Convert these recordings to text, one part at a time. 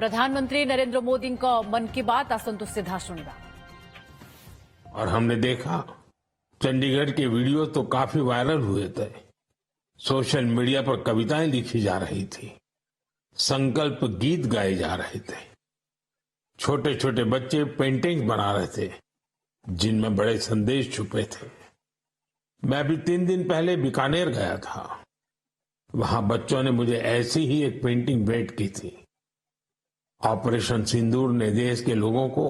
प्रधानमंत्री नरेंद्र मोदी का मन की बात आसंतु सीधा सुनिबा। और हमने देखा चंडीगढ़ के वीडियो तो काफी वायरल हुए थे। सोशल मीडिया पर कविताएं लिखी जा रही थी, संकल्प गीत गाए जा रहे थे, छोटे छोटे बच्चे पेंटिंग्स बना रहे थे जिनमें बड़े संदेश छुपे थे। मैं अभी 3 दिन पहले बीकानेर गया था। वहां बच्चों ने मुझे ऐसी ही एक पेंटिंग भेंट की थी। ऑपरेशन सिंदूर ने देश के लोगों को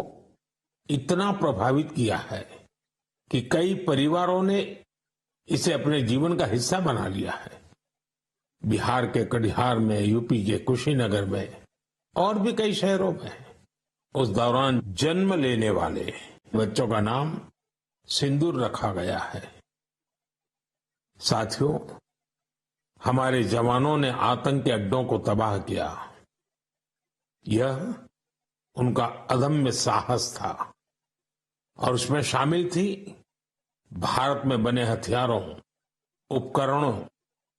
इतना प्रभावित किया है कि कई परिवारों ने इसे अपने जीवन का हिस्सा बना लिया है। बिहार के कटिहार में, यूपी के कुशीनगर में और भी कई शहरों में उस दौरान जन्म लेने वाले बच्चों का नाम सिंदूर रखा गया है। साथियों, हमारे जवानों ने आतंक के अड्डों को तबाह किया। यह उनका अदम्य साहस था और उसमें शामिल थी भारत में बने हथियारों, उपकरणों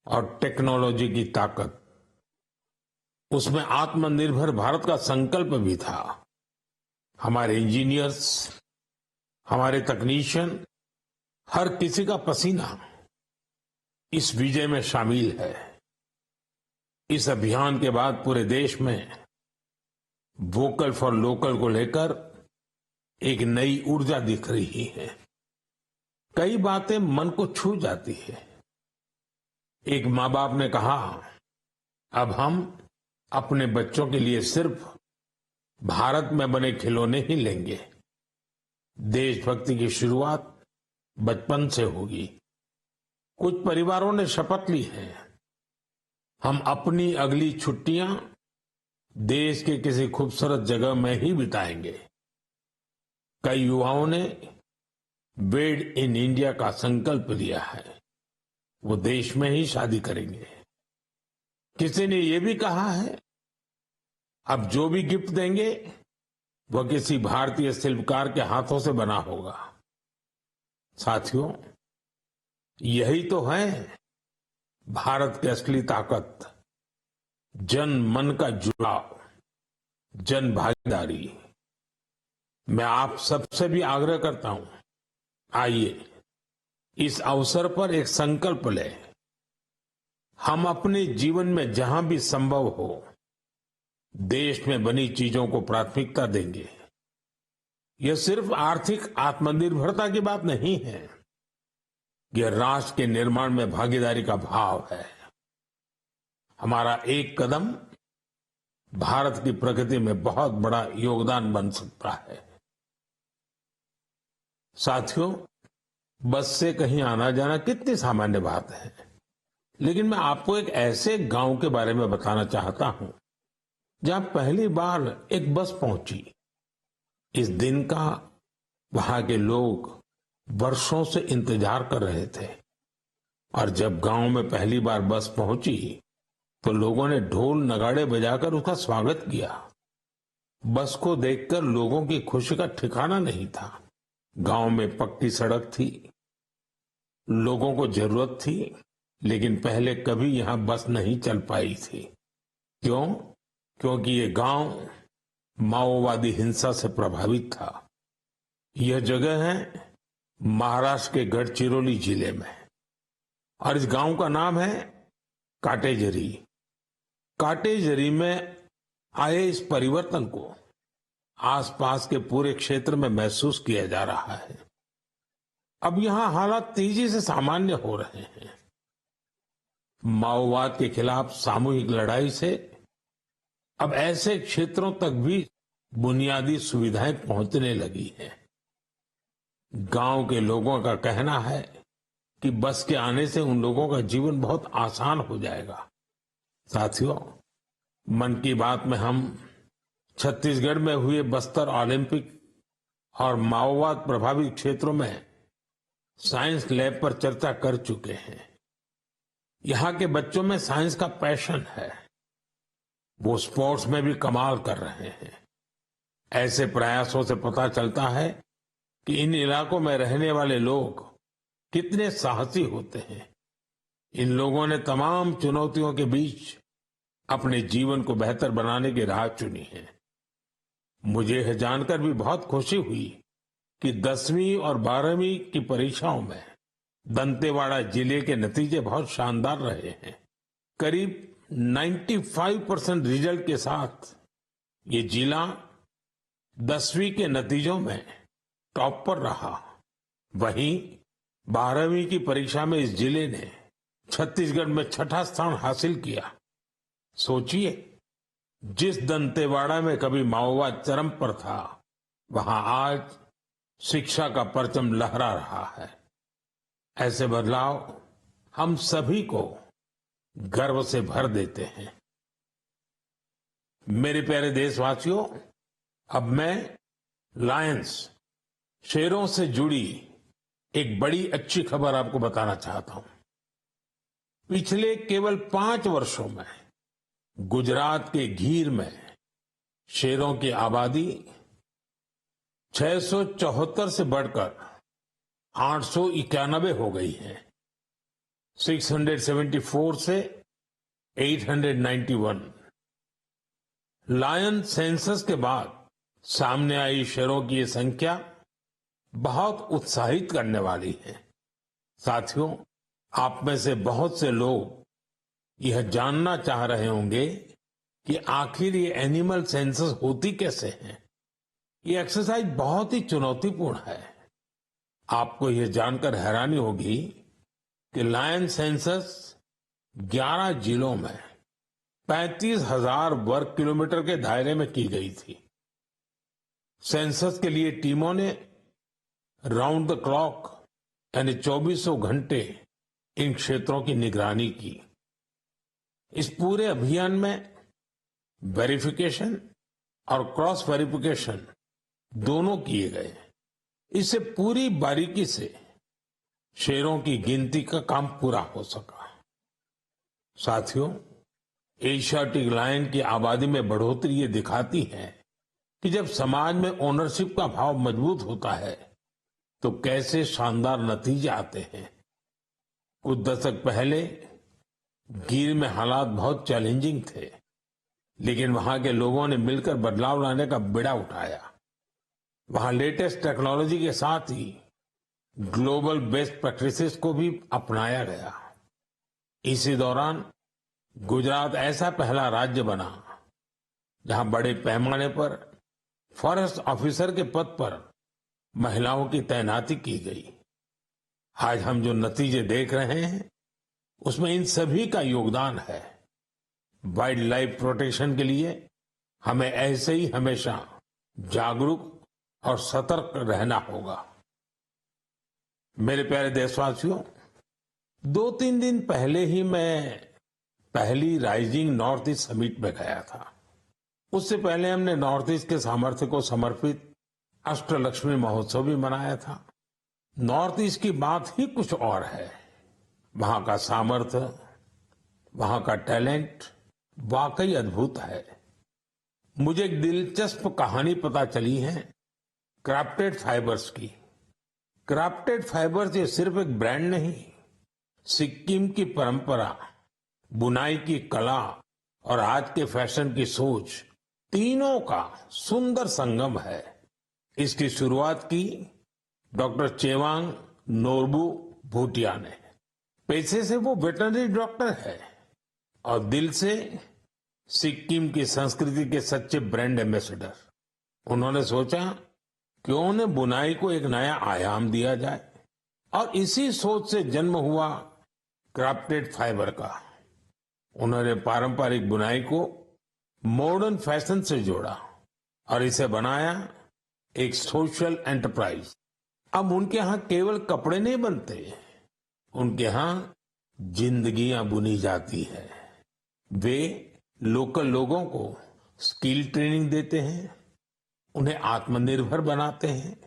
और टेक्नोलॉजी की ताकत। उसमें आत्मनिर्भर भारत का संकल्प भी था। हमारे इंजीनियर्स, हमारे तकनीशियन, हर किसी का पसीना इस विजय में शामिल है। इस अभियान के बाद पूरे देश में वोकल फॉर लोकल को लेकर एक नई ऊर्जा दिख रही है। कई बातें मन को छू जाती है। एक माँ बाप ने कहा, अब हम अपने बच्चों के लिए सिर्फ भारत में बने खिलौने ही लेंगे। देशभक्ति की शुरुआत बचपन से होगी। कुछ परिवारों ने शपथ ली है, हम अपनी अगली छुट्टियां देश के किसी खूबसूरत जगह में ही बिताएंगे। कई युवाओं ने मेड इन इंडिया का संकल्प लिया है, वो देश में ही शादी करेंगे। किसी ने ये भी कहा है, अब जो भी गिफ्ट देंगे वह किसी भारतीय शिल्पकार के हाथों से बना होगा। साथियों, यही तो है भारत की असली ताकत, जन मन का जुड़ाव, जन भागीदारी। मैं आप सबसे भी आग्रह करता हूं, आइए इस अवसर पर एक संकल्प लें। हम अपने जीवन में जहां भी संभव हो देश में बनी चीजों को प्राथमिकता देंगे। यह सिर्फ आर्थिक आत्मनिर्भरता की बात नहीं है, यह राष्ट्र के निर्माण में भागीदारी का भाव है। हमारा एक कदम भारत की प्रगति में बहुत बड़ा योगदान बन सकता है। साथियों, बस से कहीं आना जाना कितनी सामान्य बात है, लेकिन मैं आपको एक ऐसे गांव के बारे में बताना चाहता हूं जहां पहली बार एक बस पहुंची। इस दिन का वहां के लोग वर्षों से इंतजार कर रहे थे और जब गांव में पहली बार बस पहुंची तो लोगों ने ढोल नगाड़े बजाकर उसका स्वागत किया। बस को देखकर लोगों की खुशी का ठिकाना नहीं था। गांव में पक्की सड़क थी, लोगों को जरूरत थी, लेकिन पहले कभी यहां बस नहीं चल पाई थी। क्यों? क्योंकि ये गांव माओवादी हिंसा से प्रभावित था। यह जगह है महाराष्ट्र के गढ़चिरौली जिले में और इस गांव का नाम है काटेजरी। काटेजरी में आए इस परिवर्तन को आसपास के पूरे क्षेत्र में महसूस किया जा रहा है। अब यहां हालात तेजी से सामान्य हो रहे हैं। माओवाद के खिलाफ सामूहिक लड़ाई से अब ऐसे क्षेत्रों तक भी बुनियादी सुविधाएं पहुंचने लगी हैं। गांव के लोगों का कहना है कि बस के आने से उन लोगों का जीवन बहुत आसान हो जाएगा। साथियों, मन की बात में हम छत्तीसगढ़ में हुए बस्तर ओलंपिक और माओवाद प्रभावित क्षेत्रों में साइंस लैब पर चर्चा कर चुके हैं। यहाँ के बच्चों में साइंस का पैशन है, वो स्पोर्ट्स में भी कमाल कर रहे हैं। ऐसे प्रयासों से पता चलता है कि इन इलाकों में रहने वाले लोग कितने साहसी होते हैं। इन लोगों ने तमाम चुनौतियों के बीच अपने जीवन को बेहतर बनाने की राह चुनी है। मुझे यह जानकर भी बहुत खुशी हुई कि 10वीं और 12वीं की परीक्षाओं में दंतेवाड़ा जिले के नतीजे बहुत शानदार रहे हैं। करीब 95% रिजल्ट के साथ ये जिला 10वीं के नतीजों में टॉप पर रहा। वहीं 12वीं की परीक्षा में इस जिले ने छत्तीसगढ़ में छठा स्थान हासिल किया। सोचिए, जिस दंतेवाड़ा में कभी माओवाद चरम पर था, वहां आज शिक्षा का परचम लहरा रहा है। ऐसे बदलाव हम सभी को गर्व से भर देते हैं। मेरे प्यारे देशवासियों, अब मैं लायंस, शेरों से जुड़ी एक बड़ी अच्छी खबर आपको बताना चाहता हूं। पिछले केवल 5 वर्षों में गुजरात के गीर में शेरों की आबादी 674 से बढ़कर 891 हो गई है। 674 से 891। लायन सेंसस के बाद सामने आई शेरों की ये संख्या बहुत उत्साहित करने वाली है। साथियों, आप में से बहुत से लोग यह जानना चाह रहे होंगे कि आखिर ये एनिमल सेंसस होती कैसे है। ये एक्सरसाइज बहुत ही चुनौतीपूर्ण है। आपको यह जानकर हैरानी होगी कि लायन सेंसस 11 जिलों में 35,000 वर्ग किलोमीटर के दायरे में की गई थी। सेंसस के लिए टीमों ने राउंड द क्लॉक यानी 24 घंटे इन क्षेत्रों की निगरानी की। इस पूरे अभियान में वेरिफिकेशन और क्रॉस वेरिफिकेशन दोनों किए गए। इससे पूरी बारीकी से शेरों की गिनती का काम पूरा हो सका। साथियों, एशियाटिक लायन की आबादी में बढ़ोतरी ये दिखाती है कि जब समाज में ओनरशिप का भाव मजबूत होता है तो कैसे शानदार नतीजे आते हैं। कुछ दशक पहले गीर में हालात बहुत चैलेंजिंग थे, लेकिन वहां के लोगों ने मिलकर बदलाव लाने का बीड़ा उठाया। वहां लेटेस्ट टेक्नोलॉजी के साथ ही ग्लोबल बेस्ट प्रैक्टिसेस को भी अपनाया गया। इसी दौरान गुजरात ऐसा पहला राज्य बना जहां बड़े पैमाने पर फॉरेस्ट ऑफिसर के पद पर महिलाओं की तैनाती की गई। आज हम जो नतीजे देख रहे हैं उसमें इन सभी का योगदान है। वाइल्ड लाइफ प्रोटेक्शन के लिए हमें ऐसे ही हमेशा जागरूक और सतर्क रहना होगा। मेरे प्यारे देशवासियों, 2-3 दिन पहले ही मैं पहली राइजिंग नॉर्थ ईस्ट समिट में गया था। उससे पहले हमने नॉर्थ ईस्ट के सामर्थ्य को समर्पित अष्टलक्ष्मी महोत्सव भी मनाया था। नॉर्थ ईस्ट की बात ही कुछ और है। वहां का सामर्थ्य, वहां का टैलेंट वाकई अद्भुत है। मुझे एक दिलचस्प कहानी पता चली है क्राफ्टेड फाइबर्स की। क्राफ्टेड फाइबर्स ये सिर्फ एक ब्रांड नहीं, सिक्किम की परंपरा, बुनाई की कला और आज के फैशन की सोच, तीनों का सुंदर संगम है। इसकी शुरुआत की डॉक्टर चेवांग नोरबू भूटिया ने। पैसे से वो वेटरनरी डॉक्टर है और दिल से सिक्किम की संस्कृति के सच्चे ब्रांड एम्बेसडर। उन्होंने सोचा क्यों न बुनाई को एक नया आयाम दिया जाए और इसी सोच से जन्म हुआ क्राफ्टेड फाइबर का। उन्होंने पारंपरिक बुनाई को मॉडर्न फैशन से जोड़ा और इसे बनाया एक सोशल एंटरप्राइज। अब उनके यहाँ केवल कपड़े नहीं बनते, उनके यहाँ जिंदगियां बुनी जाती है। वे लोकल लोगों को स्किल ट्रेनिंग देते हैं, उन्हें आत्मनिर्भर बनाते हैं।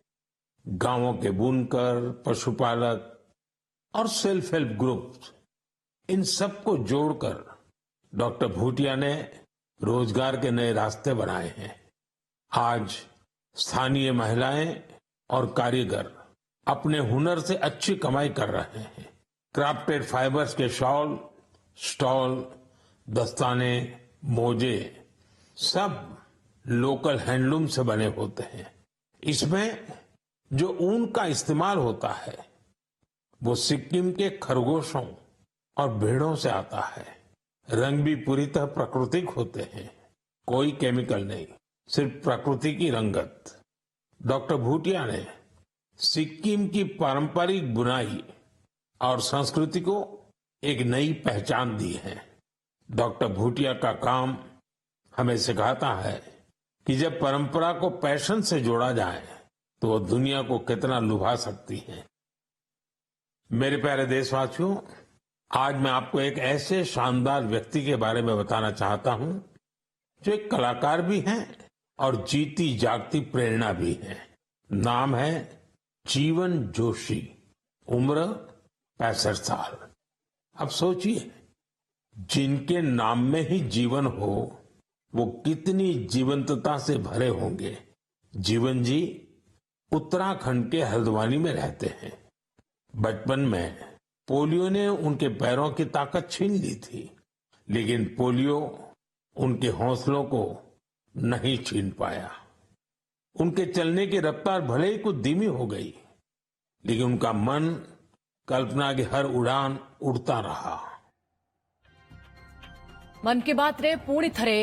गांवों के बुनकर, पशुपालक और सेल्फ हेल्प ग्रुप, इन सबको जोड़कर डॉक्टर भूटिया ने रोजगार के नए रास्ते बनाए हैं। आज स्थानीय महिलाएं और कारीगर अपने हुनर से अच्छी कमाई कर रहे हैं। क्राफ्टेड फाइबर्स के शॉल, स्टॉल, दस्ताने मोजे सब लोकल हैंडलूम से बने होते हैं। इसमें जो ऊन का इस्तेमाल होता है वो सिक्किम के खरगोशों और भेड़ों से आता है। रंग भी पूरी तरह प्राकृतिक होते हैं, कोई केमिकल नहीं, सिर्फ प्रकृति की रंगत। डॉक्टर भूटिया ने सिक्किम की पारंपरिक बुनाई और संस्कृति को एक नई पहचान दी है। डॉक्टर भूटिया का काम हमें सिखाता है कि जब परंपरा को पैशन से जोड़ा जाए तो वो दुनिया को कितना लुभा सकती है। मेरे प्यारे देशवासियों, आज मैं आपको एक ऐसे शानदार व्यक्ति के बारे में बताना चाहता हूं जो एक कलाकार भी हैं और जीती जागती प्रेरणा भी है। नाम है जीवन जोशी, उम्र 65 साल। अब सोचिए, जिनके नाम में ही जीवन हो वो कितनी जीवंतता से भरे होंगे। जीवन जी उत्तराखंड के हल्द्वानी में रहते हैं। बचपन में पोलियो ने उनके पैरों की ताकत छीन ली थी, लेकिन पोलियो उनके हौसलों को नहीं छीन पाया। उनके चलने की रफ्तार भले ही कुछ धीमी हो गई, लेकिन उनका मन कल्पना की हर उड़ान उड़ता रहा। मन की बात रे पुणी थरे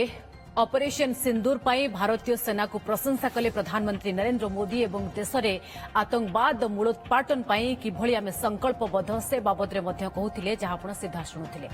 ऑपरेशन सिंदूर पाई भारतीय सेना को प्रशंसा कले प्रधानमंत्री नरेंद्र मोदी एवं देश में आतंकवाद मूलोत्पाटन पाई किभली आमे संकल्पबद्ध से बाबद रे मध्य कहूथिले, जहां आपण सीधा शुणुथिले।